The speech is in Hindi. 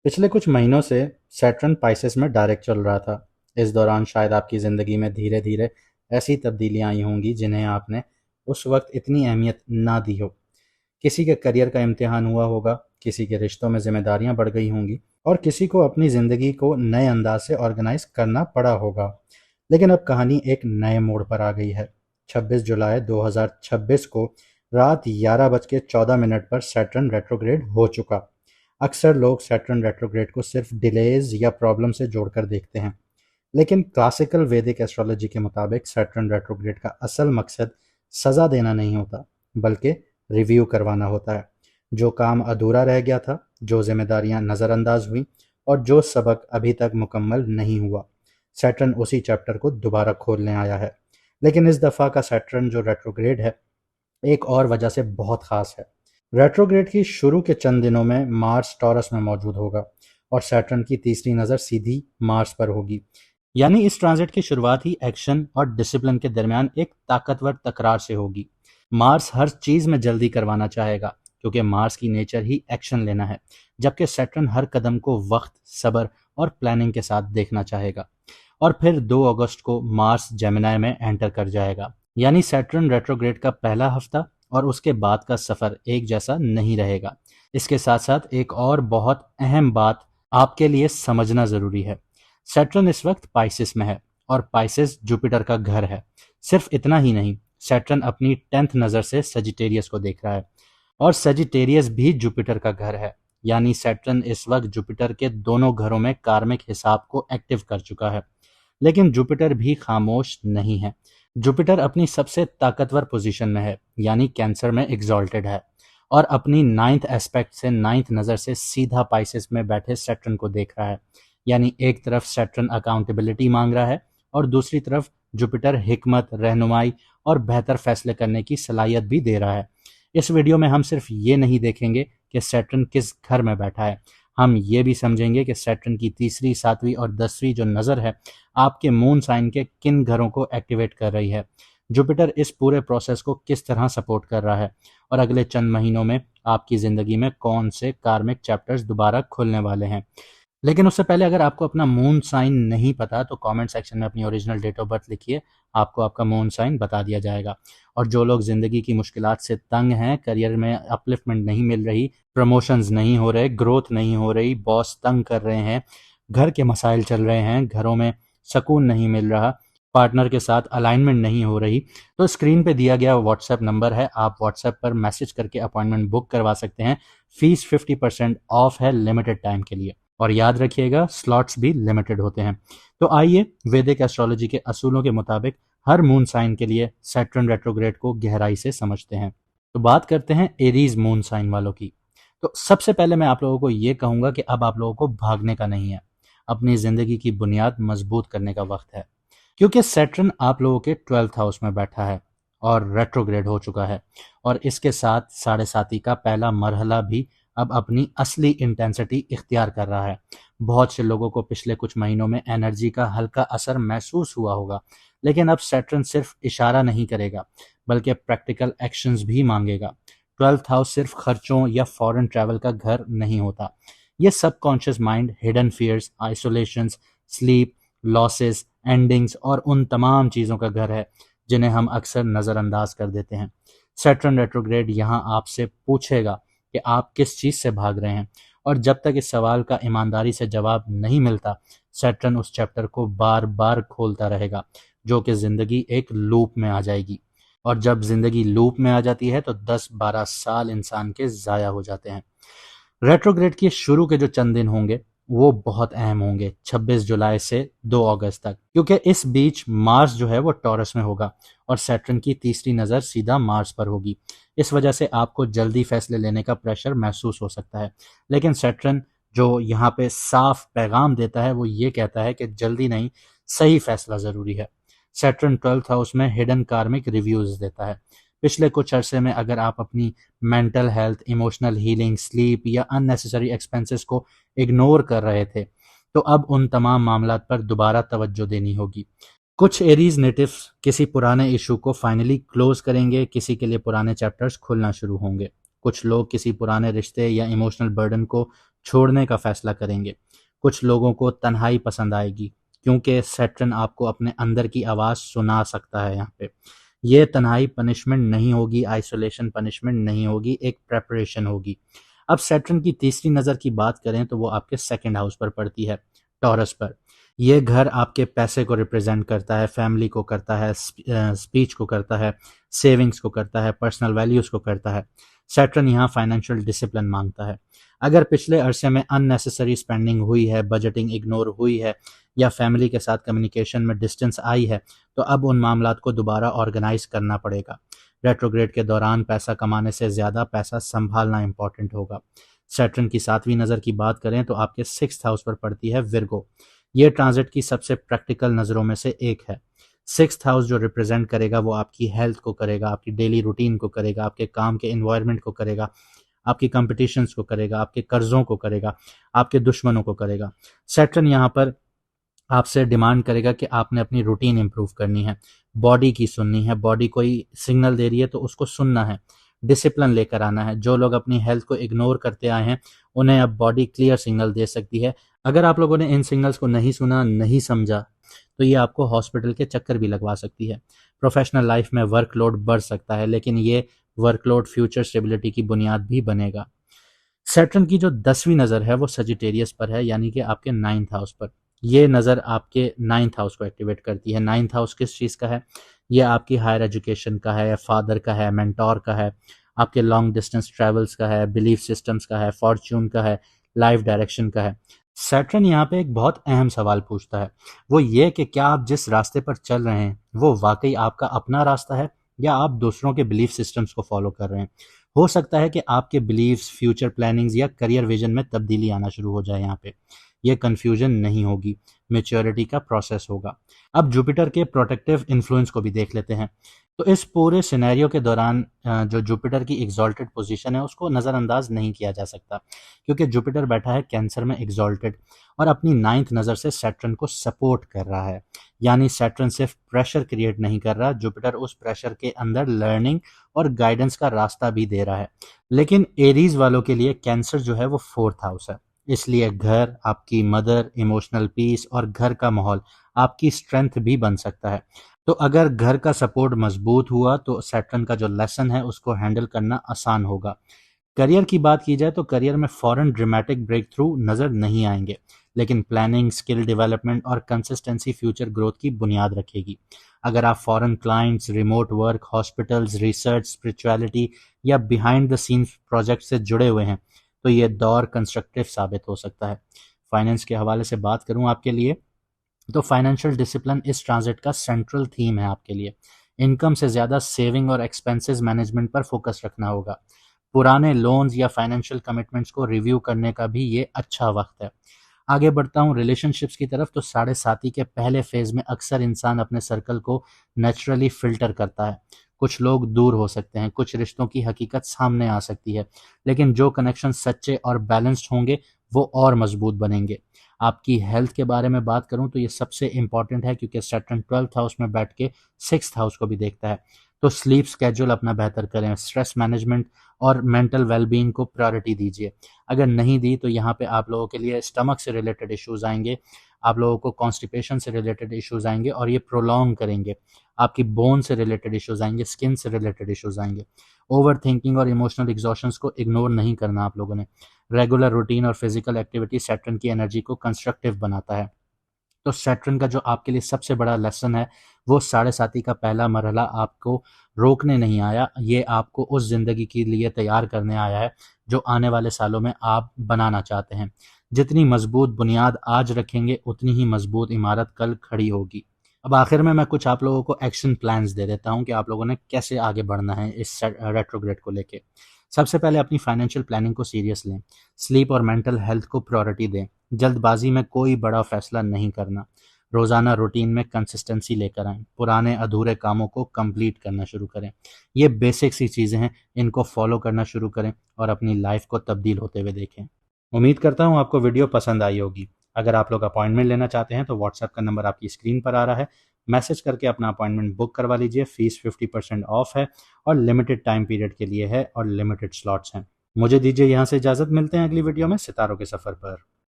पिछले कुछ महीनों से सैटर्न पाइसेस में डायरेक्ट चल रहा था। इस दौरान शायद आपकी ज़िंदगी में धीरे धीरे ऐसी तब्दीलियां आई होंगी जिन्हें आपने उस वक्त इतनी अहमियत ना दी हो। किसी के करियर का इम्तिहान हुआ होगा, किसी के रिश्तों में जिम्मेदारियां बढ़ गई होंगी और किसी को अपनी ज़िंदगी को नए अंदाज से ऑर्गेनाइज करना पड़ा होगा। लेकिन अब कहानी एक नए मोड़ पर आ गई है। 26 जुलाई 2026 को रात 11:14 पर सैटर्न रेट्रोग्रेड हो चुका। अक्सर लोग सैटर्न रेट्रोग्रेड को सिर्फ डिलेज या प्रॉब्लम से जोड़कर देखते हैं, लेकिन क्लासिकल वैदिक एस्ट्रोलॉजी के मुताबिक सैटर्न रेट्रोग्रेड का असल मकसद सज़ा देना नहीं होता, बल्कि रिव्यू करवाना होता है। जो काम अधूरा रह गया था, जो जिम्मेदारियां नज़रअंदाज हुई और जो सबक अभी तक मुकम्मल नहीं हुआ, सैटर्न उसी चैप्टर को दोबारा खोलने आया है। लेकिन इस दफ़ा का सैटर्न जो रेट्रोग्रेड है, एक और वजह से बहुत ख़ास है। रेट्रोग्रेड की शुरू के चंद दिनों में मार्स टॉरस में मौजूद होगा और सैटर्न की तीसरी नज़र सीधी मार्स पर होगी। यानी इस ट्रांजिट की शुरुआत ही एक्शन और डिसिप्लिन के दरमियान एक ताकतवर तकरार से होगी। मार्स हर चीज़ में जल्दी करवाना चाहेगा, क्योंकि मार्स की नेचर ही एक्शन लेना है, जबकि सैटर्न हर कदम को वक्त, सब्र और प्लानिंग के साथ देखना चाहेगा। और फिर 2 अगस्त को मार्स जेमिनी में एंटर कर जाएगा। यानी सैटर्न रेट्रोग्रेड का पहला हफ्ता और उसके बाद का सफ़र एक जैसा नहीं रहेगा। इसके साथ साथ एक और बहुत अहम बात आपके लिए समझना ज़रूरी है। सैटर्न इस वक्त पाइसिस में है और पाइसिस जुपिटर का घर है। सिर्फ इतना ही नहीं, सैटर्न अपनी 10th नज़र से सजिटेरियस को देख रहा है और सजिटेरियस भी जुपिटर का घर है। यानी सैटर्न इस वक्त जुपिटर के दोनों घरों में कार्मिक हिसाब को एक्टिव कर चुका है। लेकिन जुपिटर भी खामोश नहीं है। जुपिटर अपनी सबसे ताकतवर पोजीशन में है, यानी कैंसर में एग्जॉल्टेड है और अपनी 9th एस्पेक्ट से 9th नज़र से सीधा पाइसेस में बैठे सैटर्न को देख रहा है। यानी एक तरफ सैटर्न अकाउंटेबिलिटी मांग रहा है और दूसरी तरफ जुपिटर हिकमत, रहनुमाई और बेहतर फैसले करने की सलाहियत भी दे रहा है। इस वीडियो में हम सिर्फ ये नहीं देखेंगे कि सैटर्न किस घर में बैठा है, हम ये भी समझेंगे कि सैटर्न की तीसरी, 7वीं और 10वीं जो नज़र है आपके मून साइन के किन घरों को एक्टिवेट कर रही है। जुपिटर इस पूरे प्रोसेस को किस तरह सपोर्ट कर रहा है और अगले चंद महीनों में आपकी ज़िंदगी में कौन से कार्मिक चैप्टर्स दोबारा खुलने वाले हैं। लेकिन उससे पहले अगर आपको अपना मून साइन नहीं पता तो कमेंट सेक्शन में अपनी ओरिजिनल डेट ऑफ बर्थ लिखिए, आपको आपका मून साइन बता दिया जाएगा। और जो लोग ज़िंदगी की मुश्किलात से तंग हैं, करियर में अपलिफ्टमेंट नहीं मिल रही, प्रमोशंस नहीं हो रहे, ग्रोथ नहीं हो रही, बॉस तंग कर रहे हैं, घर के मसाइल चल रहे हैं, घरों में सुकून नहीं मिल रहा, पार्टनर के साथ अलाइनमेंट नहीं हो रही, तो स्क्रीन पे दिया गया व्हाट्सएप नंबर है, आप व्हाट्सएप पर मैसेज करके अपॉइंटमेंट बुक करवा सकते हैं। फीस 50% ऑफ है लिमिटेड टाइम के लिए, और याद रखिएगा स्लॉट्स भी लिमिटेड होते हैं। तो आइए वैदिक एस्ट्रोलॉजी के असूलों के मुताबिक हर मून साइन के लिए सैटर्न रेट्रोग्रेड को गहराई से समझते हैं। तो बात करते हैं एरीज मून साइन वालों की। तो सबसे पहले मैं आप लोगों को ये कहूंगा कि अब आप लोगों को भागने का नहीं है, अपनी ज़िंदगी की बुनियाद मजबूत करने का वक्त है। क्योंकि सैटर्न आप लोगों के 12th हाउस में बैठा है और रेट्रोग्रेड हो चुका है, और इसके साथ साढ़े साथी का पहला मरहला भी अब अपनी असली इंटेंसिटी इख्तियार कर रहा है। बहुत से लोगों को पिछले कुछ महीनों में एनर्जी का हल्का असर महसूस हुआ होगा, लेकिन अब सैटर्न सिर्फ इशारा नहीं करेगा, बल्कि प्रैक्टिकल एक्शंस भी मांगेगा। 12th हाउस सिर्फ खर्चों या फॉरेन ट्रैवल का घर नहीं होता। ये subconscious mind hidden fears, isolations, sleep, losses, endings और उन तमाम चीज़ों का घर है जिन्हें हम अक्सर नज़रअंदाज कर देते हैं। सैटर्न रेट्रोग्रेड यहाँ आपसे पूछेगा कि आप किस चीज़ से भाग रहे हैं, और जब तक इस सवाल का ईमानदारी से जवाब नहीं मिलता, सैटर्न उस चैप्टर को बार बार खोलता रहेगा, जो कि ज़िंदगी एक लूप में आ जाएगी। और जब ज़िंदगी लूप में आ जाती है तो 10-12 साल इंसान के ज़ाया हो जाते हैं। रेट्रोग्रेड के शुरू के जो चंद दिन होंगे वो बहुत अहम होंगे, 26 जुलाई से 2 अगस्त तक, क्योंकि इस बीच मार्स जो है वो टॉरस में होगा और सैटर्न की तीसरी नज़र सीधा मार्स पर होगी। इस वजह से आपको जल्दी फैसले लेने का प्रेशर महसूस हो सकता है, लेकिन सैटर्न जो यहाँ पे साफ पैगाम देता है वो ये कहता है कि जल्दी नहीं, सही फैसला ज़रूरी है। सैटर्न 12th हाउस में हिडन कार्मिक रिव्यूज़ देता है। पिछले कुछ अरसे में अगर आप अपनी mental health, emotional healing, sleep या अननेसेसरी एक्सपेंसेस को इग्नोर कर रहे थे, तो अब उन तमाम मामलात पर दोबारा तवज्जो देनी होगी। कुछ एरीज नेटिव्स किसी पुराने इशू को फाइनली क्लोज करेंगे, किसी के लिए पुराने चैप्टर्स खुलना शुरू होंगे। कुछ लोग किसी पुराने रिश्ते या इमोशनल बर्डन को छोड़ने का फैसला करेंगे। कुछ लोगों को तन्हाई पसंद आएगी क्योंकि सैटर्न आपको अपने अंदर की आवाज़ सुना सकता है यहाँ पे। ये तन्हाई पनिशमेंट नहीं होगी, आइसोलेशन पनिशमेंट नहीं होगी, एक प्रेपरेशन होगी। अब सैटर्न की तीसरी नज़र की बात करें तो वो आपके सेकंड हाउस पर पड़ती है, टॉरस पर। ये घर आपके पैसे को रिप्रेजेंट करता है, फैमिली को करता है, स्पीच को करता है, सेविंग्स को करता है, पर्सनल वैल्यूज़ को करता है। सैटर्न यहाँ फाइनेंशियल डिसिप्लिन मांगता है। अगर पिछले अरसे में अननेसेसरी स्पेंडिंग हुई है, बजटिंग इग्नोर हुई है या फैमिली के साथ कम्युनिकेशन में डिस्टेंस आई है, तो अब उन मामलात को दोबारा ऑर्गेनाइज करना पड़ेगा। रेट्रोग्रेड के दौरान पैसा कमाने से ज़्यादा पैसा संभालना इंपॉर्टेंट होगा। सैटर्न की 7वीं नज़र की बात करें तो आपके 6th हाउस पर पड़ती है विर्गो। ये ट्रांजिट की सबसे प्रैक्टिकल नज़रों में से एक है। 6th हाउस जो रिप्रेजेंट करेगा वो आपकी हेल्थ को करेगा, आपकी डेली रूटीन को करेगा, आपके काम के एनवायरनमेंट को करेगा, आपकी कंपटीशंस को करेगा, आपके कर्जों को करेगा, आपके दुश्मनों को करेगा। सैटर्न यहाँ पर आपसे डिमांड करेगा कि आपने अपनी रूटीन इंप्रूव करनी है, बॉडी की सुननी है, बॉडी कोई सिग्नल दे रही है तो उसको सुनना है, डिसिप्लिन लेकर आना है। जो लोग अपनी हेल्थ को इग्नोर करते आए हैं उन्हें अब बॉडी क्लियर सिग्नल दे सकती है। अगर आप लोगों ने इन सिग्नल्स को नहीं सुना, नहीं समझा, तो ये आपको हॉस्पिटल के चक्कर भी लगवा सकती है। प्रोफेशनल लाइफ में वर्कलोड बढ़ सकता है, लेकिन ये वर्कलोड फ्यूचर स्टेबिलिटी की बुनियाद भी बनेगा। सैटर्न की जो 10वीं नज़र है वो सजिटेरियस पर है, यानी कि आपके 9th हाउस पर। ये नज़र आपके 9th हाउस को एक्टिवेट करती है। 9th हाउस किस चीज़ का है? ये आपकी हायर एजुकेशन का है, फादर का है, मेंटोर का है, आपके लॉन्ग डिस्टेंस ट्रैवल्स का है, बिलीफ सिस्टम्स का है, फॉर्च्यून का है, लाइफ डायरेक्शन का है। सैटर्न यहाँ पे एक बहुत अहम सवाल पूछता है, वो ये कि क्या आप जिस रास्ते पर चल रहे हैं वो वाकई आपका अपना रास्ता है या आप दूसरों के बिलीफ सिस्टम्स को फॉलो कर रहे हैं। हो सकता है कि आपके बिलीव्स, फ्यूचर प्लानिंग्स या करियर विजन में तब्दीली आना शुरू हो जाए यहाँ पे। ये कन्फ्यूजन नहीं होगी, मैच्योरिटी का प्रोसेस होगा। अब जुपिटर के प्रोटेक्टिव इन्फ्लुएंस को भी देख लेते हैं। तो इस पूरे सिनेरियो के दौरान जो जुपिटर की एग्जॉल्टेड पोजीशन है उसको नज़रअंदाज नहीं किया जा सकता, क्योंकि जुपिटर बैठा है कैंसर में एग्जॉल्टेड और अपनी 9th नज़र से सैटर्न को सपोर्ट कर रहा है। यानी सैटर्न सिर्फ प्रेशर क्रिएट नहीं कर रहा, जुपिटर उस प्रेशर के अंदर लर्निंग और गाइडेंस का रास्ता भी दे रहा है। लेकिन एरीज वालों के लिए कैंसर जो है वो 4th हाउस है, इसलिए घर, आपकी मदर, इमोशनल पीस और घर का माहौल आपकी स्ट्रेंथ भी बन सकता है। तो अगर घर का सपोर्ट मजबूत हुआ तो सैटर्न का जो लेसन है उसको हैंडल करना आसान होगा। करियर की बात की जाए तो करियर में फॉरेन ड्रामेटिक ब्रेक थ्रू नज़र नहीं आएंगे, लेकिन प्लानिंग, स्किल डेवलपमेंट और कंसिस्टेंसी फ्यूचर ग्रोथ की बुनियाद रखेगी। अगर आप foreign clients, remote work, hospitals, research, spirituality या बिहाइंड द सीन्स प्रोजेक्ट से जुड़े हुए हैं तो ये दौर कंस्ट्रक्टिव साबित हो सकता है। फाइनेंस के हवाले से बात करूं आपके लिए तो फाइनेंशियल डिसिप्लिन इस ट्रांजिट का सेंट्रल थीम है आपके लिए। इनकम से ज़्यादा सेविंग और एक्सपेंसेस मैनेजमेंट पर फोकस रखना होगा। पुराने लोन्स या फाइनेंशियल कमिटमेंट्स को रिव्यू करने का भी ये अच्छा वक्त है। आगे बढ़ता हूँ रिलेशनशिप्स की तरफ। तो साढ़े साथी के पहले फेज में अक्सर इंसान अपने सर्कल को नेचुरली फिल्टर करता है। कुछ लोग दूर हो सकते हैं, कुछ रिश्तों की हकीकत सामने आ सकती है, लेकिन जो कनेक्शन सच्चे और बैलेंस्ड होंगे वो और मजबूत बनेंगे। आपकी हेल्थ के बारे में बात करूं तो ये सबसे इंपॉर्टेंट है, क्योंकि सैटर्न 12th हाउस में बैठ के 6th हाउस को भी देखता है। तो स्लीप स्केड्यूल अपना बेहतर करें, स्ट्रेस मैनेजमेंट और मेंटल वेलबींग को प्रायोरिटी दीजिए। अगर नहीं दी तो यहाँ पे आप लोगों के लिए स्टमक से रिलेटेड इश्यूज आएंगे, आप लोगों को कॉन्स्टिपेशन से रिलेटेड इश्यूज आएंगे और ये प्रोलॉन्ग करेंगे। आपकी बोन से रिलेटेड इश्यूज आएंगे, स्किन से रिलेटेड इश्यूज आएंगे। ओवर थिंकिंग और इमोशनल एग्जॉशंस को इग्नोर नहीं करना आप लोगों ने। रेगुलर रूटीन और फिजिकल एक्टिविटी सैटर्न की एनर्जी को कंस्ट्रक्टिव बनाता है। तो सैटर्न का जो आपके लिए सबसे बड़ा लेसन है वो साढ़े साथी का पहला मरहला आपको रोकने नहीं आया, ये आपको उस ज़िंदगी के लिए तैयार करने आया है जो आने वाले सालों में आप बनाना चाहते हैं। जितनी मजबूत बुनियाद आज रखेंगे उतनी ही मजबूत इमारत कल खड़ी होगी। अब आखिर में मैं कुछ आप लोगों को एक्शन प्लान्स दे देता हूँ कि आप लोगों ने कैसे आगे बढ़ना है इस रेट्रोग्रेड को लेके। सबसे पहले अपनी फाइनेंशियल प्लानिंग को सीरियस लें, स्लीप और मेंटल हेल्थ को प्रायोरिटी दें, जल्दबाजी में कोई बड़ा फैसला नहीं करना, रोज़ाना रूटीन में कंसिस्टेंसी लेकर आएं, पुराने अधूरे कामों को कंप्लीट करना शुरू करें। ये बेसिक सी चीज़ें हैं, इनको फॉलो करना शुरू करें और अपनी लाइफ को तब्दील होते हुए देखें। उम्मीद करता हूँ आपको वीडियो पसंद आई होगी। अगर आप लोग अपॉइंटमेंट लेना चाहते हैं तो व्हाट्सएप का नंबर आपकी स्क्रीन पर आ रहा है, मैसेज करके अपना अपॉइंटमेंट बुक करवा लीजिए। फीस 50% ऑफ है और लिमिटेड टाइम पीरियड के लिए है और लिमिटेड स्लॉट्स हैं। मुझे दीजिए यहाँ से इजाज़त, मिलते हैं अगली वीडियो में सितारों के सफ़र पर।